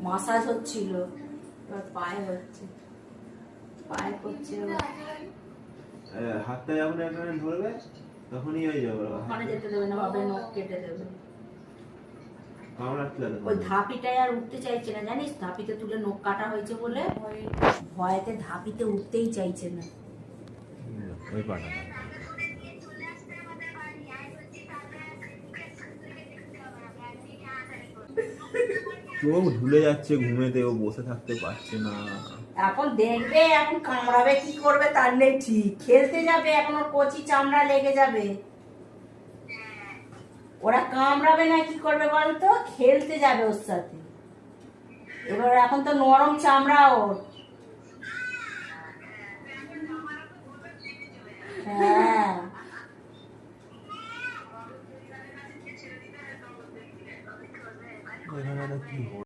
Massage হচ্ছিল, এবার পায়ে হচ্ছে, পায়ে করছে। হাতটা যখন এখানে ধরবে তখনই হয়ে যাবে। ওখানে যেতে দেবে না, ভাবে নখ কেটে দেবে। কামড়াতে লাগে। ওই ধাপিটায় আর উঠতে চাইছে না জানিস, ধাপিতে তুলে নখ কাটা হয়েছে বলে ভয়েতে ধাপিতে উঠতেই চাইছে না। ওই পাটা চোখ ঢুলে যাচ্ছে ঘুমেতে, ও বসে থাকতে পারছে না। এখন দেখবে, এখন কামড়াবে কি করবে তার নেই ঠিক। খেলতে যাবে, এখন ওর কচি চামড়া লেগে যাবে। ওরা কামড়াবে না কি করবে বলতো, খেলতে যাবে ওর সাথে। এবার এখন তো নরম চামড়া ওর। হ্যাঁ।